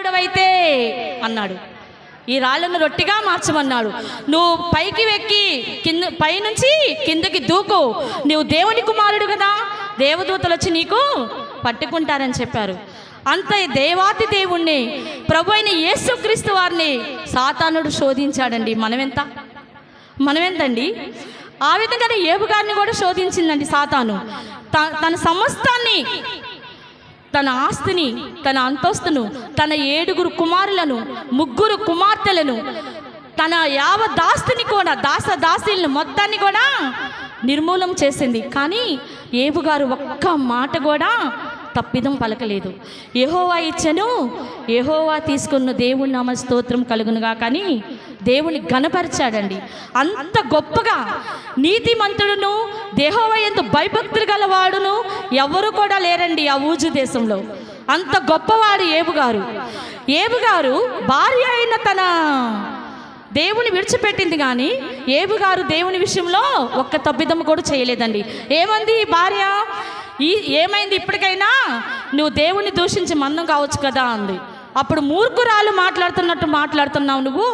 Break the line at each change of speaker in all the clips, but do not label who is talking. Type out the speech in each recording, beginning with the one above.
కుమారుడవైతే అన్నాడు. ఈ రాళ్ళను రొట్టిగా మార్చమన్నాడు. నువ్వు పైకి వెక్కి పైనుంచి కిందకి దూకు, నువ్వు దేవుని కుమారుడు కదా, దేవదూతలు వచ్చి నీకు పట్టుకుంటారని చెప్పారు. అంత దేవాతి దేవుణ్ణి, ప్రభు అయిన యేసుక్రీస్తు వారిని సాతానుడు శోధించాడండి. మనమెంతండి? ఆ విధంగానే ఏబు గారిని కూడా శోధించిందండి సాతాను. తన సమస్తాన్ని, తన ఆస్తిని, తన అంతస్తును, తన 7 కుమారులను, 3 కుమార్తెలను, తన యావదాస్తిని కూడా, దాసీలను మొత్తాన్ని కూడా నిర్మూలం చేసింది. కానీ ఏబు గారు ఒక్క మాట కూడా తప్పిదం పలకలేదు. యెహోవా ఇచ్చెను, యెహోవా తీసుకున్న, దేవుని నామ స్తోత్రం కలుగునుగా. కానీ దేవుని ఘనపరిచాడండి. అంత గొప్పగా నీతిమంతుడును, యెహోవా యందు భయభక్తులు గలవాడును ఎవరు కూడా లేరండి ఆ ఊజు దేశంలో. అంత గొప్పవాడు ఏబు గారు భార్య అయిన తన దేవుని విడిచిపెట్టింది, కానీ ఏబు గారు దేవుని విషయంలో ఒక్క తప్పిదం కూడా చేయలేదండి. ఏమంది భార్య, ఏమైంది, ఇప్పటికైనా నువ్వు దేవుని దూషించి మందం కావచ్చు కదా అంది. అప్పుడు మూర్ఖురాలు మాట్లాడుతున్నట్టు మాట్లాడుతున్నావు, నువ్వు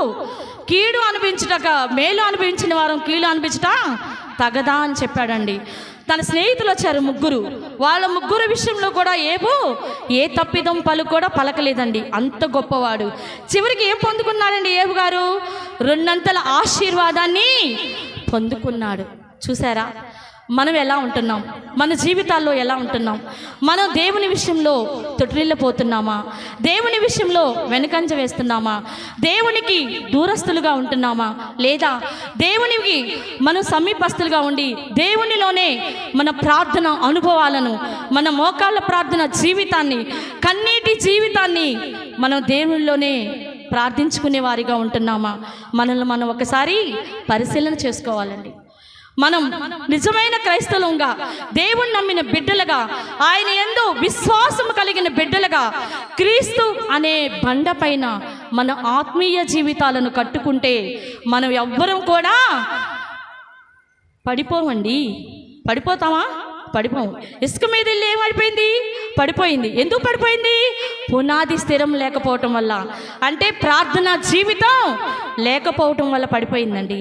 కీడు అనిపించుటక మేలు అనిపించిన వారం కీడు అనిపించుట తగదా అని చెప్పాడండి. తన స్నేహితులు వచ్చారు 3, వాళ్ళ 3 విషయంలో కూడా ఏ తప్పిదం కూడా పలకలేదండి. అంత గొప్పవాడు. చివరికి ఏం పొందుకున్నాడండి ఏబు గారు? 2 అంతల ఆశీర్వాదాన్ని పొందుకున్నాడు. చూసారా మనం ఎలా ఉంటున్నాం, మన జీవితాల్లో ఎలా ఉంటున్నాం? మనం దేవుని విషయంలో తొట్టిల్లిపోతున్నామా? దేవుని విషయంలో వెనకంజ వేస్తున్నామా? దేవునికి దూరస్తులుగా ఉంటున్నామా? లేదా దేవునికి మనం సమీపస్తులుగా ఉండి దేవునిలోనే మన ప్రార్థన అనుభవాలను, మన మోకాళ్ళ ప్రార్థన జీవితాన్ని, కన్నీటి జీవితాన్ని మనం దేవునిలోనే ప్రార్థించుకునే వారిగా ఉంటున్నామా? మనల్ని మనం ఒకసారి పరిశీలన చేసుకోవాలండి. మనం నిజమైన క్రైస్తవులుగా, దేవుని నమ్మిన బిడ్డలుగా, ఆయన యందు విశ్వాసం కలిగిన బిడ్డలుగా, క్రీస్తు అనే బండ పైన మన ఆత్మీయ జీవితాలను కట్టుకుంటే మనం ఎవ్వరం కూడా పడిపోవండి. పడిపోతామా? పడిపోవు. ఇసుక మీద ఇల్లు ఏమైపోయింది? పడిపోయింది. ఎందుకు పడిపోయింది? పునాది స్థిరం లేకపోవటం వల్ల, అంటే ప్రార్థన జీవితం లేకపోవటం వల్ల పడిపోయిందండి.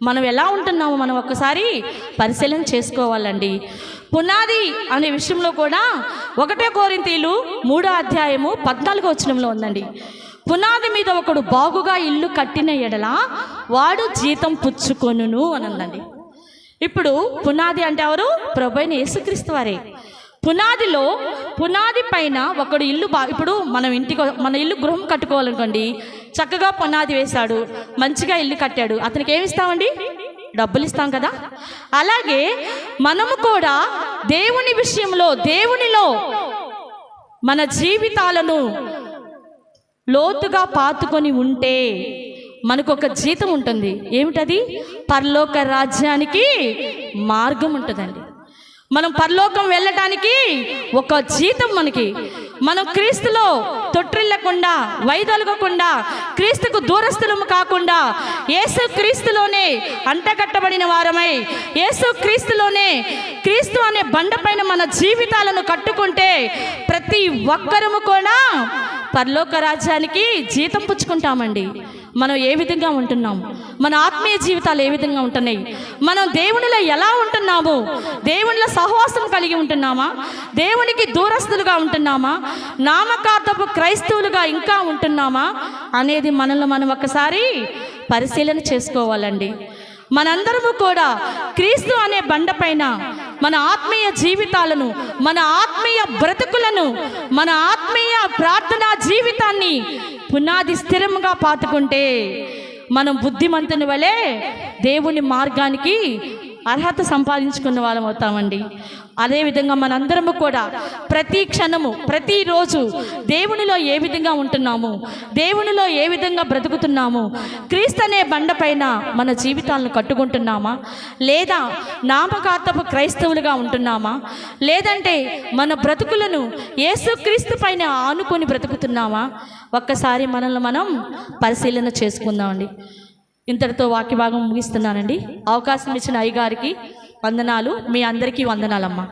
మనం ఎలా ఉంటున్నామో మనం ఒక్కసారి పరిశీలన చేసుకోవాలండి. పునాది అనే విషయంలో కూడా 1 కొరింథీయులు 3వ అధ్యాయము 14వ వచనంలో ఉందండి. పునాది మీద ఒకడు బాగుగా ఇల్లు కట్టిన ఎడల వాడు జీతం పుచ్చుకొనును అని ఉందండి. ఇప్పుడు పునాది అంటే ఎవరు? ప్రభువైన యేసుక్రీస్తు వారే. పునాది పైన ఒకడు ఇల్లు ఇప్పుడు మన ఇల్లు గృహం కట్టుకోవాలనుకోండి, చక్కగా పునాది వేశాడు, మంచిగా ఇల్లు కట్టాడు, అతనికి ఏమి ఇస్తామండి? డబ్బులు ఇస్తాం కదా. అలాగే మనము కూడా దేవుని విషయంలో, దేవునిలో మన జీవితాలను లోతుగా పాతుకొని ఉంటే మనకు ఒక జీతం ఉంటుంది. ఏమిటది? పరలోక రాజ్యానికి మార్గం ఉంటుందండి. మనం పరలోకం వెళ్ళటానికి ఒక జీతం మనకి. మనం క్రీస్తులో తొట్టిల్లకుండా, వైదొలగకుండా, క్రీస్తుకు దూరస్తులము కాకుండా, యేసు క్రీస్తులోనే అంటగట్టబడిన వారమై, యేసు క్రీస్తులోనే, క్రీస్తు అనే బండపైన మన జీవితాలను కట్టుకుంటే ప్రతి ఒక్కరము కూడా పరలోక రాజ్యానికి జీతం పుచ్చుకుంటామండి. మనం ఏ విధంగా ఉంటున్నాం? మన ఆత్మీయ జీవితాలు ఏ విధంగా ఉంటున్నాయి? మనం దేవునిలో ఎలా ఉంటున్నాము? దేవునిలో సహవాసం కలిగి ఉంటున్నామా? దేవునికి దూరస్తులుగా ఉంటున్నామా? నామకార్థపు క్రైస్తవులుగా ఇంకా ఉంటున్నామా అనేది మనల్ని మనం ఒకసారి పరిశీలన చేసుకోవాలండి. మనందరము కూడా క్రీస్తు అనే బండపైన మన ఆత్మీయ జీవితాలను, మన ఆత్మీయ బ్రతుకులను, మన ఆత్మీయ ప్రార్థనా జీవితాన్ని పునాది స్థిరంగా పాతుకుంటే మనం బుద్ధిమంతుని వలె దేవుని మార్గానికి అర్హత సంపాదించుకున్న వాళ్ళం అవుతామండి. అదేవిధంగా మనందరము కూడా ప్రతి క్షణము, ప్రతిరోజు దేవునిలో ఏ విధంగా ఉంటున్నాము, దేవునిలో ఏ విధంగా బ్రతుకుతున్నాము, క్రీస్తు అనే బండపైన మన జీవితాలను కట్టుకుంటున్నామా, లేదా నామకార్థపు క్రైస్తవులుగా ఉంటున్నామా, లేదంటే మన బ్రతుకులను యేసుక్రీస్తు పైన ఆనుకొని బ్రతుకుతున్నామా? ఒక్కసారి మనల్ని మనం పరిశీలన చేసుకుందామండి. ఇంతటితో వాక్య భాగం ముగిస్తున్నానండి. అవకాశం ఇచ్చిన అయ్యగారికి వందనాలు. మీ అందరికీ వందనాలమ్మా.